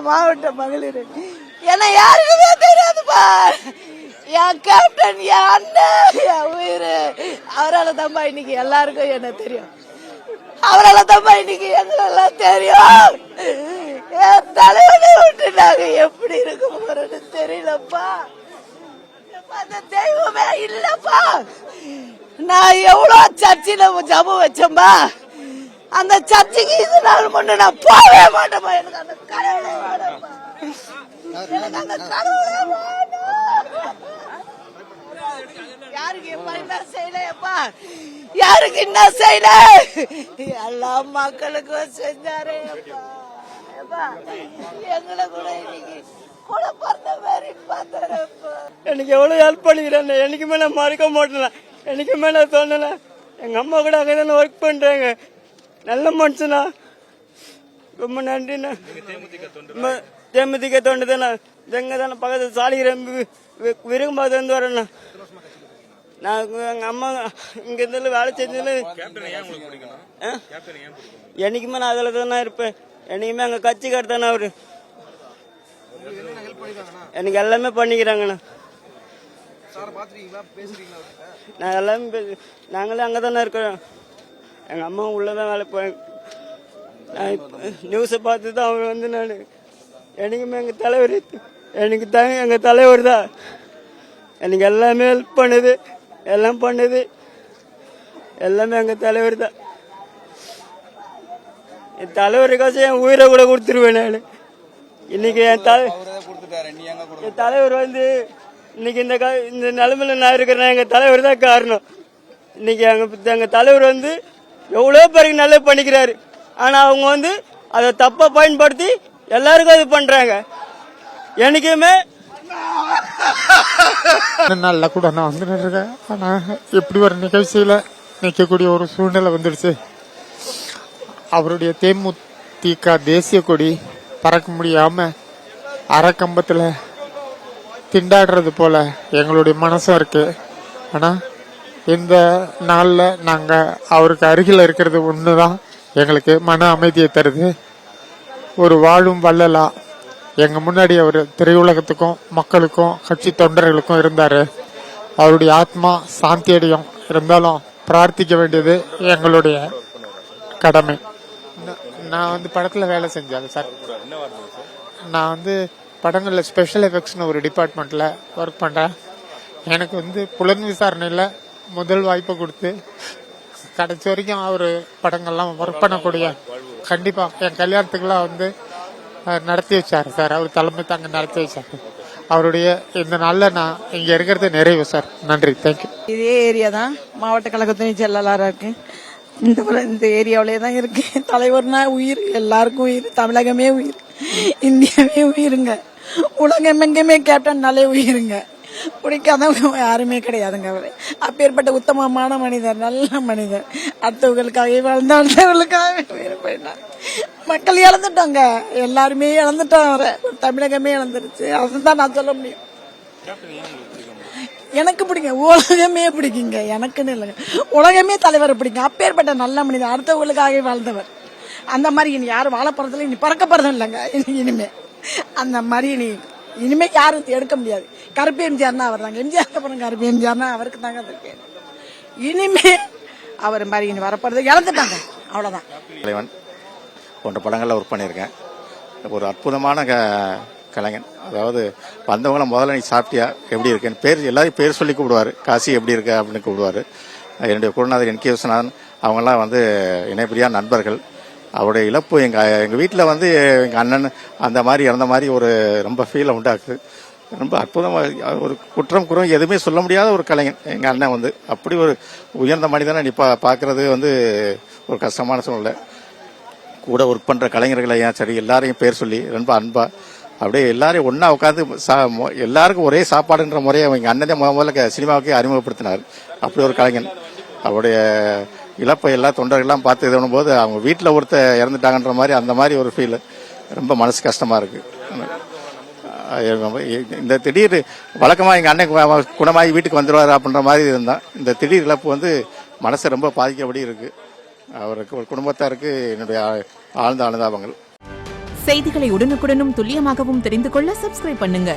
மாவட்ட மகளிர் என்ன யாருக்குமே தெரியாதுப்பா. என் கேப்டன், என் அண்ணன், என் உயிர், அவரால் தம்பா இன்னைக்கு எல்லாருக்கும் என்ன தெரியும். அவரால் தம்பா இன்னைக்கு எங்களெல்லாம் தெரியும். என் தலைவனை விட்டு நாங்க எப்படி இருக்க போறோம்னு தெரியலப்பா. அந்த தெய்வமே இல்லப்பா. நான் எவ்வளவு சர்ச்சில ஜபம் வச்சேன்பா, அந்த சர்ச்சுக்கு இது நாள் முன்ன நான் போகவே மாட்டேப்பா. எனக்கு அந்த கடவுளே வேணும்ப்பா. எனக்கு அந்த கடவுளே வேணும். யாருக்கு என்ன செய்யலையப்பா, யாருக்கு என்ன செய்யல, எல்லா மக்களுக்கும் செஞ்சாரே. எங்களை கூட இன்னைக்கு கூட பிறந்த மாதிரி பார்த்தாரப்பா. எனக்கு எவ்வளவு ஹெல்ப் பண்ணிக்கிறேன். என்னைக்குமே நான் மறக்க மாட்டேன். என்னைக்குமே நான் தோணல. எங்க அம்மா கூட அங்கதானே ஒர்க் பண்றாங்க. நல்ல மனுஷனா, ரொம்ப நன்றிண்ணா. தேமுதிக தொண்டு தானே, எங்க தானே பக்கத்து சாலிகிராம் விரும்பாது வந்து வரேண்ணா. நான் எங்க அம்மா இங்க இருந்தாலும் வேலை செஞ்சதுல என்னைக்குமே நான் அதில் தானே இருப்பேன். என்னைக்குமே அங்க கட்சிக்கார் தானே அவரு. எனக்கு எல்லாமே பண்ணிக்கிறாங்கண்ணா. நான் எல்லாமே நாங்களே அங்கதானே இருக்கிறோம். எங்க அம்மா உள்ளதான் வேலை போய் நியூஸை பார்த்து தான் அவர் வந்து நான் எனக்குமே எங்க தலைவர், எனக்கு எங்க தலைவர் தான் எனக்கு எல்லாமே ஹெல்ப் பண்ணுது, எல்லாம் பண்ணுது, எல்லாமே எங்க தலைவர் தான். என் தலைவருக்காச்சும் என் உயிரை கூட கொடுத்துருவேன் நான். இன்னைக்கு என் தலைவர் வந்து இன்னைக்கு இந்த நிலைமையில நான் இருக்கிறேன். எங்க தலைவர் தான் காரணம். இன்னைக்கு எங்க தலைவர் வந்து எவ்வளவு பேருக்கு நல்லா பண்ணிக்கிறாரு. ஆனா அவங்க வந்து அதை தப்பா பயன்படுத்தி எல்லாருக்கும் அது பண்றாங்க. எனக்குமே நல்லா கூட நான் வந்து இருக்கேன். ஆனா எப்படி ஒரு நிகழ்ச்சியில நிற்கக்கூடிய ஒரு சூழ்நிலை வந்துடுச்சு. அவருடைய தேமுதிக தேசிய கொடி பறக்க முடியாம அரைக்கம்பத்துல திண்டாடுறது போல எங்களுடைய மனசும் இருக்கு. ஆனா இந்த நாள்ல நாங்க அவருக்கு அருகில் இருக்கிறது ஒண்ணுதான் எங்களுக்கு மன அமைதியை தருது. ஒரு வாழும் வள்ளலா எங்க முன்னாடி அவர் திரையுலகத்துக்கும் மக்களுக்கும் கட்சி தொண்டர்களுக்கும் இருந்தாரு. அவருடைய ஆத்மா சாந்தி அடையும். இருந்தாலும் பிரார்த்திக்க வேண்டியது எங்களுடைய கடமை. நான் வந்து படத்துல வேலை செஞ்சேன் சார். நான் வந்து படங்கள்ல ஸ்பெஷல் எஃபெக்ட்ஸ்னு ஒரு டிபார்ட்மெண்ட்ல ஒர்க் பண்றேன். எனக்கு வந்து புலன் விசாரணையில முதல் வாய்ப்பை கொடுத்து கடைசி வரைக்கும் அவரு படங்கள்லாம் ஒர்க் பண்ணக்கூடிய, கண்டிப்பா என் கல்யாணத்துக்குலாம் வந்து நடத்தி வச்சாரு சார். அவர் தலைமை தாங்க நடத்தி வச்சாரு. அவருடைய இந்த நாள்ல நான் இங்க இருக்கிறது நிறைவு சார். நன்றி, தேங்க்யூ. இதே ஏரியா தான் மாவட்ட கழக துணை செயலாளரா இருக்கு. இந்த ஏரியாவிலே தான் இருக்கு. தலைவர்னா உயிர், எல்லாருக்கும் உயிர், தமிழகமே உயிர், இந்தியாவே உயிருங்க, உலகம் எங்கேயுமே கேப்டன்னாலே உயிருங்க. பிடிக்காதவங்க யாருமே கிடையாதுங்க. அவரு அப்பேற்பட்ட உத்தமமான மனிதர், நல்ல மனிதர். அடுத்தவர்களுக்காகவே வாழ்ந்த அடுத்தவர்களுக்காகவே உயிர் போயிட்டார். மக்கள் இழந்துட்டாங்க, எல்லாருமே இழந்துட்டோம். அவரை தமிழகமே இழந்துருச்சு. அதுதான் நான் சொல்ல முடியும். எனக்கு பிடிக்கும், உலகமே பிடிக்குங்க. எனக்குன்னு இல்லைங்க, உலகமே தலைவரை பிடிக்கும். அப்பேற்பட்ட நல்ல மனிதர், அடுத்தவர்களுக்காகவே வாழ்ந்தவர். அந்த மாதிரி இனி யாரும் வாழ போறதுல, இனி பறக்க போறதும் இல்லைங்க. இனிமே அந்த மாதிரி இனிமே யாரும் எடுக்க முடியாது. கருப்பு எம்ஜிஆர்னா அவர் தாங்க. எம்ஜிஆர் அப்புறம் கருப்பு எம்ஜிஆர்னா அவருக்கு தாங்க அது. இனிமே அவர் மாதிரி இனி வரப்போறது இழந்துட்டாங்க, அவ்வளவுதான். தலைவன் போன்ற படங்கள்ல ஒர்க் பண்ணியிருக்கேன். ஒரு அற்புதமான கலைஞன். அதாவது வந்தவங்கள முதல்ல நீ சாப்பிட்டியா, எப்படி இருக்கேன்னு பேர் எல்லாரையும் பேர் சொல்லி கூப்பிடுவாரு. காசி எப்படி இருக்க அப்படின்னு கூப்பிடுவாரு. என்னுடைய குருநாதர் NK விஸ்வநாதன் அவங்கெல்லாம் வந்து இணைப்பிரியா நண்பர்கள். அவருடைய இழப்பு எங்கள் வீட்டில் வந்து எங்கள் அண்ணன் அந்த மாதிரி இறந்த மாதிரி ஒரு ரொம்ப ஃபீலை உண்டாக்குது. ரொம்ப அற்புதமாக ஒரு குற்றம் குறம் எதுவுமே சொல்ல முடியாத ஒரு கலைஞன் எங்கள் அண்ணன். வந்து அப்படி ஒரு உயர்ந்த மனிதனை நீ பார்க்கறது வந்து ஒரு கஷ்டமான சூழ்நிலை. கூட ஒர்க் பண்ணுற கலைஞர்களை ஏன் சரி எல்லாரையும் பேர் சொல்லி ரொம்ப அன்பா அப்படியே எல்லாரையும் ஒன்றா உட்காந்து எல்லாருக்கும் ஒரே சாப்பாடுன்ற முறையை எங்கள் அண்ணனே முதல்ல சினிமாவுக்கே அறிமுகப்படுத்தினார். அப்படி ஒரு கலைஞன். அவருடைய இழப்பை எல்லா தொண்டர்கள்லாம் பார்த்து இது பண்ணும்போது அவங்க வீட்டில் ஒருத்தர் இறந்துட்டாங்கன்ற மாதிரி அந்த மாதிரி ஒரு ஃபீல் ரொம்ப மனசு கஷ்டமா இருக்கு. இந்த திடீர் வழக்கமாக எங்கள் அண்ணன் குணமாகி வீட்டுக்கு வந்துடுவார் அப்படின்ற மாதிரி இருந்தான். இந்த திடீர் இழப்பு வந்து மனசை ரொம்ப பாதிக்கபடி இருக்கு. அவருக்கு ஒரு குடும்பத்தாருக்கு என்னுடைய ஆழ்ந்த அனுதாபங்கள். செய்திகளை உடனுக்குடனும் துல்லியமாகவும் தெரிந்து கொள்ள சப்ஸ்கிரைப் பண்ணுங்க.